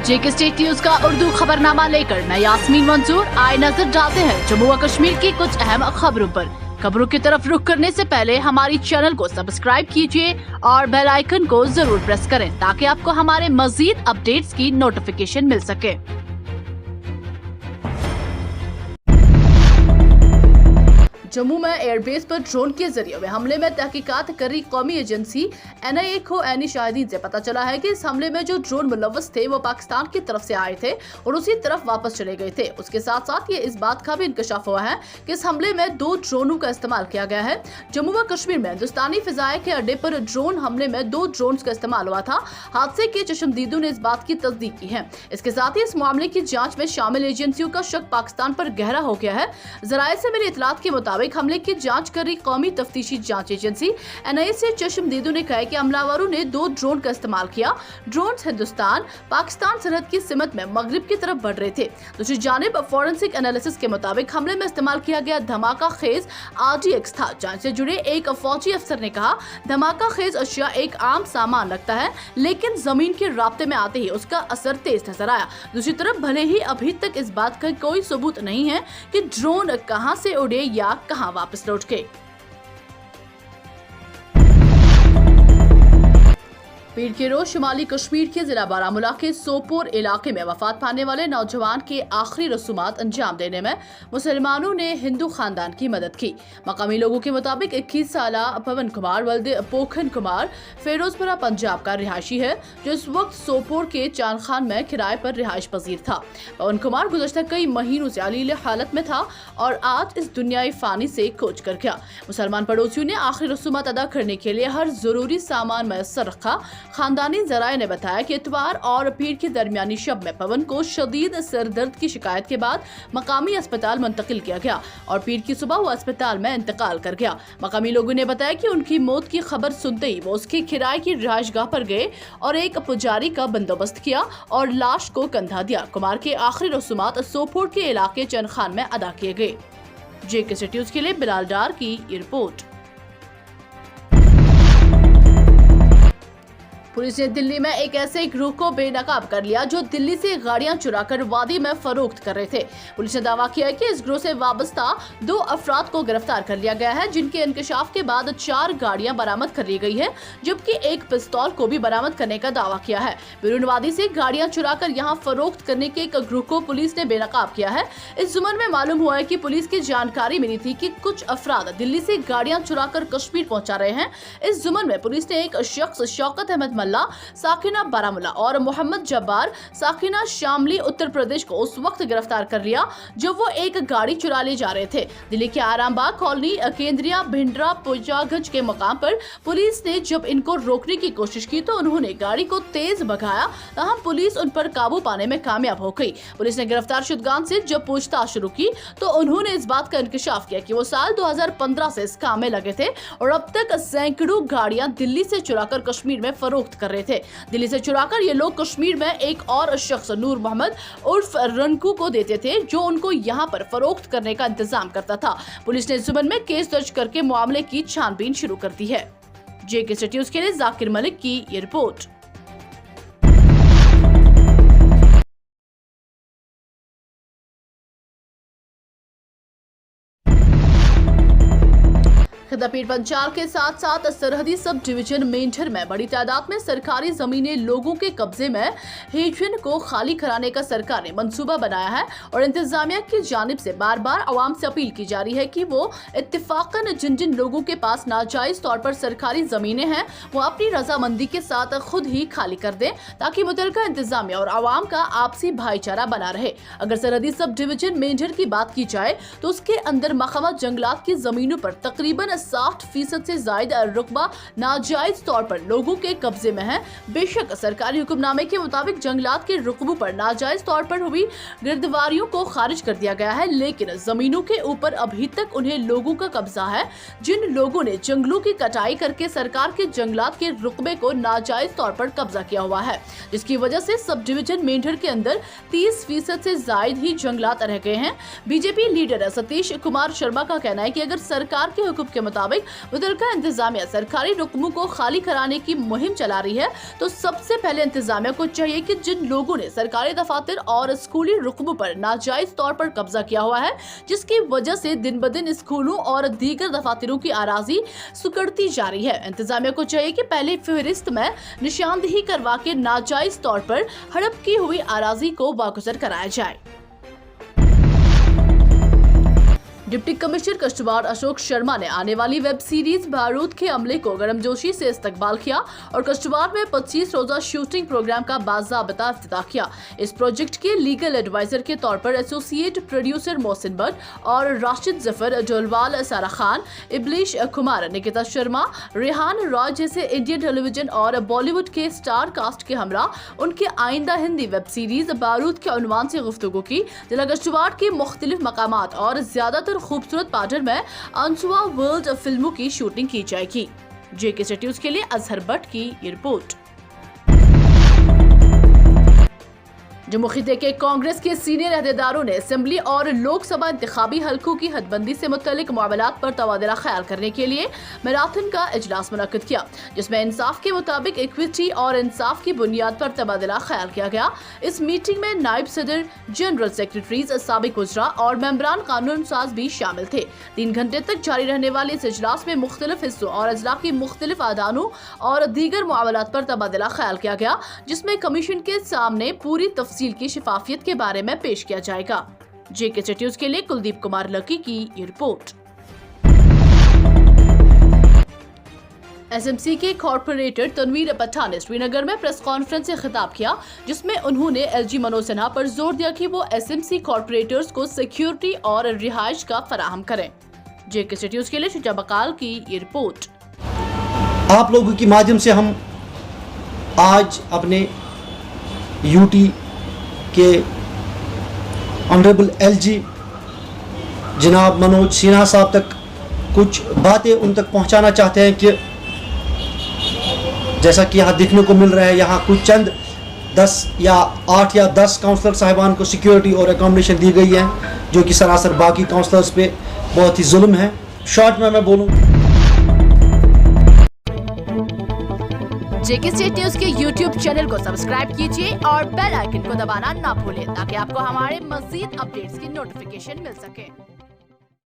जेके state news का उर्दू खबरनामा लेकर मैं यास्मीन मंजूर आए नजर डालते हैं जम्मू व कश्मीर की कुछ अहम खबरों पर। खबरों की तरफ रुख करने से पहले हमारी चैनल को सब्सक्राइब कीजिए और बेल आइकन को जरूर प्रेस करें ताकि आपको हमारे मजीद अपडेट्स की नोटिफिकेशन मिल सके। जम्मू में एयरबेस पर ड्रोन के जरिए हमले में तहकीकात कर रही कौमी एजेंसी NIA को ऐनी शाहिदीन से पता चला है कि इस हमले में जो ड्रोन मुलव्वस थे वो पाकिस्तान की तरफ से आए थे और उसी तरफ वापस चले गए थे। उसके साथ साथ ये इस बात का भी इंकशाफ हुआ है कि इस हमले में 2 ड्रोनों का इस्तेमाल किया गया है। जम्मू व कश्मीर में हिंदुस्तानी फिजाए के अड्डे पर ड्रोन हमले में 2 ड्रोन का इस्तेमाल हुआ था। हादसे के चश्मदीदों ने इस बात की तस्दीक की है। इसके साथ ही इस मामले की जाँच में शामिल एजेंसियों का शक पाकिस्तान पर गहरा हो गया है। जराये से मिली इतलात के मुताबिक हमले की जांच कर रही कौमी तफ्तीशी जांच एजेंसी NIA से चश्मदीदों ने कहा कि हमलावरों ने 2 ड्रोन का इस्तेमाल किया। ड्रोन हिंदुस्तान पाकिस्तान सरहद की सिमत में मगरिब की तरफ बढ़ रहे थे। दूसरी जानिब फॉरेंसिक एनालिसिस के मुताबिक हमले में इस्तेमाल किया गया धमाका खेज RDX था। जांच से जुड़े एक फौजी अफसर ने कहा, धमाका खेज अशिया एक आम सामान रखता है लेकिन जमीन के राब्ते में आते ही उसका असर तेज नजर आया। दूसरी तरफ भले ही अभी तक इस बात का कोई सबूत नहीं है कि ड्रोन कहां से उड़े या कहां वापस लौट गए। पीर के रोज शुमाली कश्मीर के जिला बारामूला के सोपोर इलाके में वफात पाने वाले नौजवान के आखिरी रसूमात अंजाम देने में मुसलमानों ने हिंदू खानदान की मदद की। मकामी लोगों के मुताबिक 21 साला पवन कुमार वल्द पोखन कुमार फिरोजपुरा पंजाब का रिहायशी है जो इस वक्त सोपोर के चांद खान में किराए पर रिहाइश पजीर था। पवन कुमार गुज़श्ता कई महीनों से अलील हालत में था और आज इस दुनियाई फानी से कूच कर गया। मुसलमान पड़ोसियों ने आखिरी रसूमात अदा करने के लिए हर जरूरी सामान मैसर रखा। खानदानी जराये ने बताया कि इतवार और पीर के दरमियानी शब में पवन को शदीद सर दर्द की शिकायत के बाद मकामी अस्पताल मुंतकिल किया गया और पीर की सुबह वो अस्पताल में इंतकाल कर गया। मकामी लोगों ने बताया कि उनकी मौत की खबर सुनते ही वो उसके किराए की रिहाइशगाह पर गए और एक पुजारी का बंदोबस्त किया और लाश को कंधा दिया। कुमार के आखिरी रसूमात सोपोर के इलाके चंद खान में अदा किए गए। जेके स्टेट न्यूज के लिए बिलाल डार की रिपोर्ट। पुलिस ने दिल्ली में एक ऐसे गिरोह को बेनकाब कर लिया जो दिल्ली से गाड़ियां चुराकर वादी में फरोख्त कर रहे थे। पुलिस ने दावा किया कि इस गिरोह से वाबस्ता 2 अफराद को गिरफ्तार कर लिया गया है जिनके इंकशाफ के बाद 4 गाड़ियां बरामद कर ली गई है जबकि एक पिस्तौल को भी बरामद करने का दावा किया है। बिरून वादी से गाड़ियां चुराकर यहां फरोख्त करने के एक गिरोह को पुलिस ने बेनकाब किया है। इस जुमन में मालूम हुआ है कि पुलिस की जानकारी मिली थी कि कुछ अफराद दिल्ली से गाड़ियां चुराकर कश्मीर पहुंचा रहे हैं। इस जुमन में पुलिस ने एक शख्स शौकत अहमद साकिना बारामूला और मोहम्मद जब्बार साकिना शामली उत्तर प्रदेश को उस वक्त गिरफ्तार कर लिया जब वो एक गाड़ी चुरा ले जा रहे थे। दिल्ली के आरामबाग कॉलोनी केंद्रिया भिंडरा पुजागंज के मकाम पर पुलिस ने जब इनको रोकने की कोशिश की तो उन्होंने गाड़ी को तेज भगाया। तहम पुलिस उन पर काबू पाने में कामयाब हो गई। पुलिस ने गिरफ्तार शुदगान से जब पूछताछ शुरू की तो उन्होंने इस बात का इंकशाफ किया कि वो साल 2015 से इस काम में लगे थे और अब तक सैकड़ों गाड़ियां दिल्ली से चुराकर कश्मीर में फरोख्त कर रहे थे। दिल्ली से चुराकर ये लोग कश्मीर में एक और शख्स नूर मोहम्मद उर्फ रनकू को देते थे जो उनको यहां पर फरोख्त करने का इंतजाम करता था। पुलिस ने जुमन में केस दर्ज करके मामले की छानबीन शुरू कर दी है। जेके स्टेट न्यूज के लिए जाकिर मलिक की ये रिपोर्ट। खिदपीर पंचाल के साथ साथ सरहदी सब डिवीजन मेंढर में बड़ी तादाद में सरकारी जमीनें लोगों के कब्जे में हेजन को खाली कराने का सरकार ने मंसूबा बनाया है और इंतजामिया की जानिब से बार बार अवाम से अपील की जा रही है कि वो इत्तेफाकन जिन जिन लोगों के पास नाजायज तौर पर सरकारी जमीनें हैं वो अपनी रजामंदी के साथ खुद ही खाली कर दें ताकि मुतलका इंतजामिया और अवाम का आपसी भाईचारा बना रहे। अगर सरहदी सब डिवीजन मेंढर की बात की जाए तो उसके अंदर महकमा जंगलात की जमीनों पर तकरीबन 60% से ज्यादा रुकबा नाजायज तौर पर लोगों के कब्जे में है। बेशक सरकारी हुक्मनामे के मुताबिक जंगलात के रुकबों पर नाजायज तौर पर हुई गिरदवारियों को खारिज कर दिया गया है लेकिन जमीनों के ऊपर अभी तक उन्हें लोगों का कब्जा है जिन लोगों ने जंगलों की कटाई करके सरकार के जंगलात के रुकबे को नाजायज तौर पर कब्जा किया हुआ है जिसकी वजह से सब डिवीजन मेंढर के अंदर 30% से ज्यादा ही जंगलात रह गए हैं। बीजेपी लीडर सतीश कुमार शर्मा का कहना है कि अगर सरकार के हुक्म के मुताबिक मुतल्लिका इंतजामिया सरकारी रुकमों को खाली कराने की मुहिम चला रही है, तो सबसे पहले इंतजामिया को चाहिए कि जिन लोगों ने सरकारी दफातर और स्कूली रुकमों पर नाजायज तौर पर कब्जा किया हुआ है, जिसकी वजह से दिन ब दिन स्कूलों और दीगर दफातरों की अराजी सुकड़ती जा रही है, इंतजामिया को चाहिए कि पहले फहरिस्त में निशानदेही करवा के नाजायज तौर पर हड़प की हुई अराजी को वागुजर कराया जाए। डिप्टी कमिश्नर कश्तवाड़ अशोक शर्मा ने आने वाली वेब सीरीज बारूद के अमले को गर्मजोशी से इस्तकबाल किया और कश्तवाड़ में 25 रोजा शूटिंग प्रोग्राम का बाज़ाब्ता इफ्तिताह किया। इस प्रोजेक्ट के लीगल एडवाइजर के तौर पर एसोसिएट प्रोड्यूसर मोहसिन भट्ट और राशिद जफर, जोलवाल सारा खान, इब्लिश कुमार, निकिता शर्मा, रेहान रॉय जैसे इंडियन टेलीविजन और बॉलीवुड के स्टार कास्ट के हमरा उनके आइंदा हिंदी वेब सीरीज बारूद के उन्वान से गुफ्तगू की। जिला कश्तवाड़ के मुख्तलिफ मकामात और ज्यादातर खूबसूरत पार्टर में अंसुआ वर्ल्ड फिल्मों की शूटिंग की जाएगी। जेके न्यूज़ के लिए अजहर भट्ट की ये रिपोर्ट। जम्मू खिते के कांग्रेस के सीनियर अहदेदारों ने असेंबली और लोकसभा इंतखाबी हलकों की हदबंदी से मुतल्लिक मामलात पर तबादला ख्याल करने के लिए मैराथन का इजलास मुनक्किद किया, जिसमें इंसाफ के मुताबिक इक्विटी और इंसाफ की बुनियाद पर तबादला ख्याल किया गया। इस मीटिंग में नायब सदर, जनरल सेक्रेटरीज, साबिक वज़रा और मेंबरान कानून साज भी शामिल थे। 3 घंटे तक जारी रहने वाले इस इजलास में मुख्तलिफ हिस्सों और अजला की मुख्तलिफ आदानों और दीगर मामलात पर तबादला ख्याल किया गया, जिसमें कमीशन के सामने पूरी की शिफाफियत के बारे में पेश किया जाएगा। जेके न्यूज़ के लिए कुलदीप कुमार लकी की ये रिपोर्ट। एसएमसी के कॉर्पोरेटर तनवीर पठान ने श्रीनगर में प्रेस कॉन्फ्रेंस से खिताब किया, जिसमें उन्होंने एलजी मनोज सिन्हा पर जोर दिया कि वो एसएमसी कॉर्पोरेटर्स को सिक्योरिटी और रिहाइश का फराहम करें। जेके न्यूज़ के लिए शुजा बकाल की ये रिपोर्ट। आप लोगों के माध्यम से हम आज अपने यूटी के ऑनरेबल एलजी जनाब मनोज सिन्हा साहब तक कुछ बातें उन तक पहुंचाना चाहते हैं कि जैसा कि यहाँ देखने को मिल रहा है, यहाँ कुछ चंद 8 या 10 काउंसलर साहिबान को सिक्योरिटी और एकोमोडेशन दी गई है, जो कि सरासर बाकी काउंसलर्स पे बहुत ही जुल्म है। शॉर्ट में मैं बोलूँ, जेके स्टेट न्यूज़ के YouTube चैनल को सब्सक्राइब कीजिए और बेल आइकन को दबाना ना भूलें, ताकि आपको हमारे मज़ीद अपडेट्स की नोटिफिकेशन मिल सके।